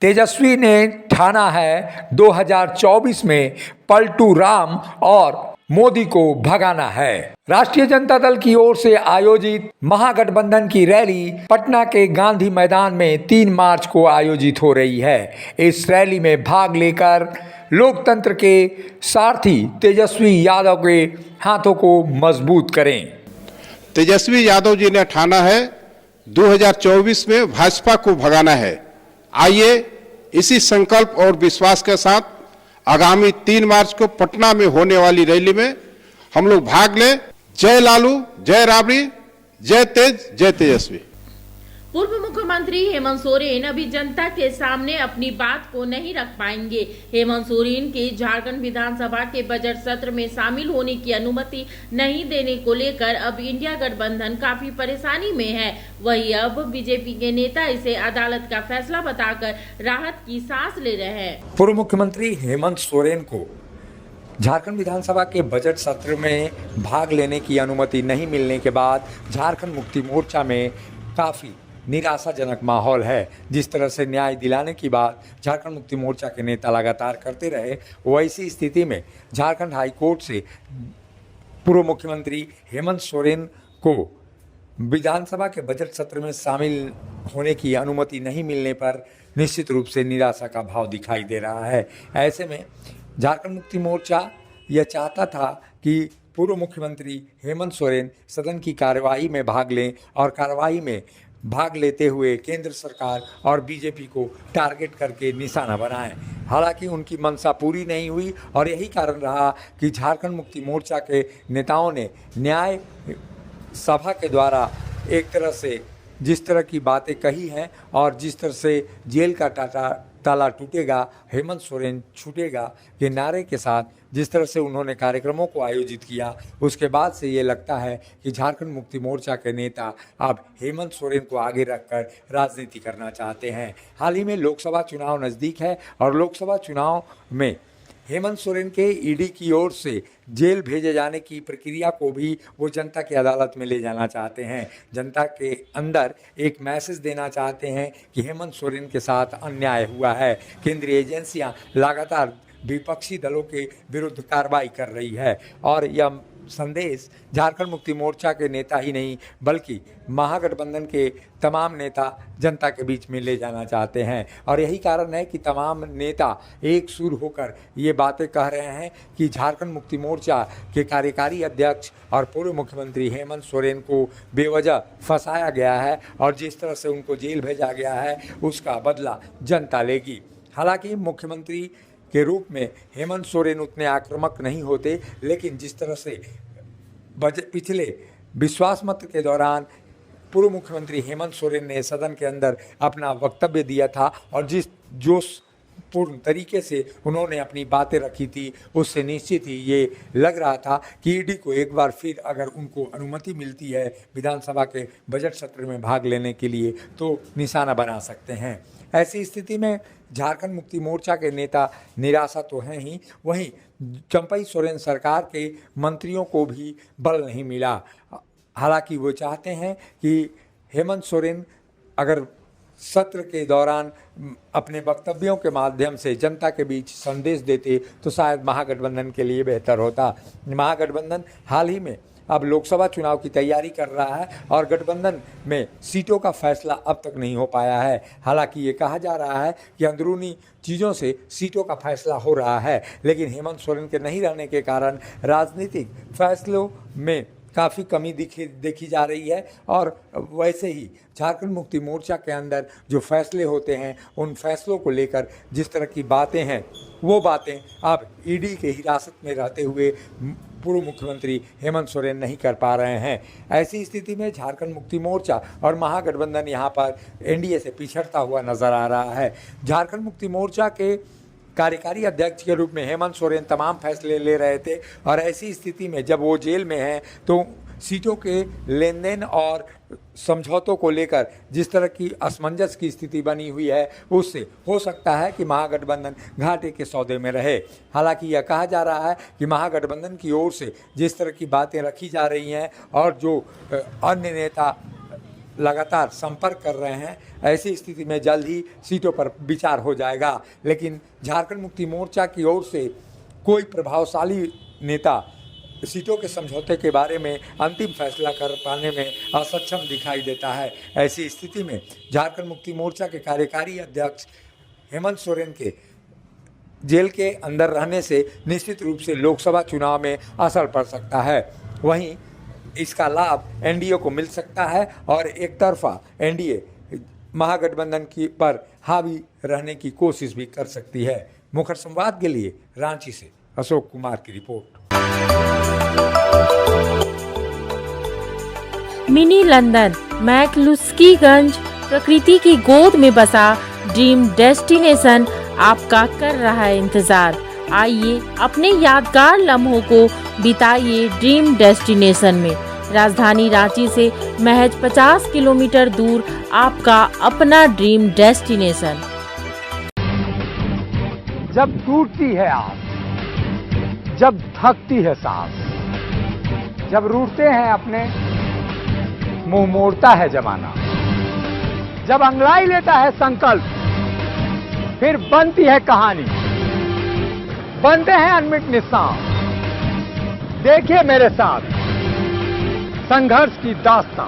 तेजस्वी ने ठाना है 2024 में पलटू राम और मोदी को भगाना है। राष्ट्रीय जनता दल की ओर से आयोजित महागठबंधन की रैली पटना के गांधी मैदान में 3 मार्च को आयोजित हो रही है। इस रैली में भाग लेकर लोकतंत्र के सारथी तेजस्वी यादव के हाथों को मजबूत करें। तेजस्वी यादव जी ने ठाना है 2024 में भाजपा को भगाना है। आइए इसी संकल्प और विश्वास के साथ आगामी 3 मार्च को पटना में होने वाली रैली में हम लोग भाग लें। जय लालू, जय राबड़ी, जय तेज, जय तेजस्वी। पूर्व मुख्यमंत्री हेमंत सोरेन अभी जनता के सामने अपनी बात को नहीं रख पाएंगे। हेमंत सोरेन के झारखंड विधानसभा के बजट सत्र में शामिल होने की अनुमति नहीं देने को लेकर अब इंडिया गठबंधन काफी परेशानी में है। वहीं अब बीजेपी के नेता इसे अदालत का फैसला बताकर राहत की सांस ले रहे हैं। पूर्व मुख्यमंत्री हेमंत सोरेन को झारखंड विधानसभा के बजट सत्र में भाग लेने की अनुमति नहीं मिलने के बाद झारखंड मुक्ति मोर्चा में काफी निराशाजनक माहौल है। जिस तरह से न्याय दिलाने की बात झारखंड मुक्ति मोर्चा के नेता लगातार करते रहे, वैसी स्थिति में झारखंड हाई कोर्ट से पूर्व मुख्यमंत्री हेमंत सोरेन को विधानसभा के बजट सत्र में शामिल होने की अनुमति नहीं मिलने पर निश्चित रूप से निराशा का भाव दिखाई दे रहा है। ऐसे में झारखंड मुक्ति मोर्चा यह चाहता था कि पूर्व मुख्यमंत्री हेमंत सोरेन सदन की कार्यवाही में भाग लें और कार्यवाही में भाग लेते हुए केंद्र सरकार और बीजेपी को टारगेट करके निशाना बनाएं। हालांकि उनकी मंशा पूरी नहीं हुई और यही कारण रहा कि झारखंड मुक्ति मोर्चा के नेताओं ने न्याय सभा के द्वारा एक तरह से जिस तरह की बातें कही हैं और जिस तरह से जेल का ताला टूटेगा, हेमंत सोरेन छूटेगा के नारे के साथ जिस तरह से उन्होंने कार्यक्रमों को आयोजित किया, उसके बाद से ये लगता है कि झारखंड मुक्ति मोर्चा के नेता अब हेमंत सोरेन को आगे रखकर राजनीति करना चाहते हैं। हाल ही में लोकसभा चुनाव नज़दीक है और लोकसभा चुनाव में हेमंत सोरेन के ईडी की ओर से जेल भेजे जाने की प्रक्रिया को भी वो जनता की अदालत में ले जाना चाहते हैं। जनता के अंदर एक मैसेज देना चाहते हैं कि हेमंत सोरेन के साथ अन्याय हुआ है। केंद्रीय एजेंसियां लगातार विपक्षी दलों के विरुद्ध कार्रवाई कर रही है और यह संदेश झारखंड मुक्ति मोर्चा के नेता ही नहीं बल्कि महागठबंधन के तमाम नेता जनता के बीच में ले जाना चाहते हैं। और यही कारण है कि तमाम नेता एक सुर होकर ये बातें कह रहे हैं कि झारखंड मुक्ति मोर्चा के कार्यकारी अध्यक्ष और पूर्व मुख्यमंत्री हेमंत सोरेन को बेवजह फंसाया गया है और जिस तरह से उनको जेल भेजा गया है उसका बदला जनता लेगी। हालांकि मुख्यमंत्री के रूप में हेमंत सोरेन उतने आक्रामक नहीं होते, लेकिन जिस तरह से पिछले विश्वास मत के दौरान पूर्व मुख्यमंत्री हेमंत सोरेन ने सदन के अंदर अपना वक्तव्य दिया था और जिस जोशपूर्ण तरीके से उन्होंने अपनी बातें रखी थी, उससे निश्चित ही ये लग रहा था कि ईडी को एक बार फिर अगर उनको अनुमति मिलती है विधानसभा के बजट सत्र में भाग लेने के लिए तो निशाना बना सकते हैं। ऐसी स्थिति में झारखंड मुक्ति मोर्चा के नेता निराशा तो हैं ही, वहीं चंपई सोरेन सरकार के मंत्रियों को भी बल नहीं मिला। हालांकि वो चाहते हैं कि हेमंत सोरेन अगर सत्र के दौरान अपने वक्तव्यों के माध्यम से जनता के बीच संदेश देते तो शायद महागठबंधन के लिए बेहतर होता। महागठबंधन हाल ही में अब लोकसभा चुनाव की तैयारी कर रहा है और गठबंधन में सीटों का फैसला अब तक नहीं हो पाया है। हालांकि ये कहा जा रहा है कि अंदरूनी चीज़ों से सीटों का फैसला हो रहा है, लेकिन हेमंत सोरेन के नहीं रहने के कारण राजनीतिक फैसलों में काफ़ी कमी देखी जा रही है और वैसे ही झारखंड मुक्ति मोर्चा के अंदर जो फैसले होते हैं उन फैसलों को लेकर जिस तरह की बातें हैं वो बातें अब ईडी के हिरासत में रहते हुए पूर्व मुख्यमंत्री हेमंत सोरेन नहीं कर पा रहे हैं। ऐसी स्थिति में झारखंड मुक्ति मोर्चा और महागठबंधन यहाँ पर एनडीए से पिछड़ता हुआ नजर आ रहा है। झारखंड मुक्ति मोर्चा के कार्यकारी अध्यक्ष के रूप में हेमंत सोरेन तमाम फैसले ले रहे थे और ऐसी स्थिति में जब वो जेल में हैं तो सीटों के लेन देन और समझौतों को लेकर जिस तरह की असमंजस की स्थिति बनी हुई है उससे हो सकता है कि महागठबंधन घाटे के सौदे में रहे। हालांकि यह कहा जा रहा है कि महागठबंधन की ओर से जिस तरह की बातें रखी जा रही हैं और जो अन्य नेता लगातार संपर्क कर रहे हैं। ऐसी स्थिति में जल्द ही सीटों पर विचार हो जाएगा, लेकिन झारखंड मुक्ति मोर्चा की ओर से कोई प्रभावशाली नेता सीटों के समझौते के बारे में अंतिम फैसला कर पाने में असक्षम दिखाई देता है। ऐसी स्थिति में झारखंड मुक्ति मोर्चा के कार्यकारी अध्यक्ष हेमंत सोरेन के जेल के अंदर रहने से निश्चित रूप से लोकसभा चुनाव में असर पड़ सकता है। वहीं इसका लाभ एनडीए को मिल सकता है और एक तरफा एनडीए महागठबंधन की पर हावी रहने की कोशिश भी कर सकती है। मुखर संवाद के लिए रांची से अशोक कुमार की रिपोर्ट। मिनी लंदन मैक्लुस्कीगंज प्रकृति की गोद में बसा ड्रीम डेस्टिनेशन आपका कर रहा है इंतजार। आइए अपने यादगार लम्हों को बिताइए ड्रीम डेस्टिनेशन में। राजधानी रांची से महज 50 किलोमीटर दूर आपका अपना ड्रीम डेस्टिनेशन। जब टूटती है आस, जब थकती है सांस, जब रूठते हैं अपने, मुंह मोड़ता है जमाना, जब अंगड़ाई लेता है संकल्प, फिर बनती है कहानी, बनते हैं अनमिट निशान। देखिए मेरे साथ संघर्ष की दास्तां।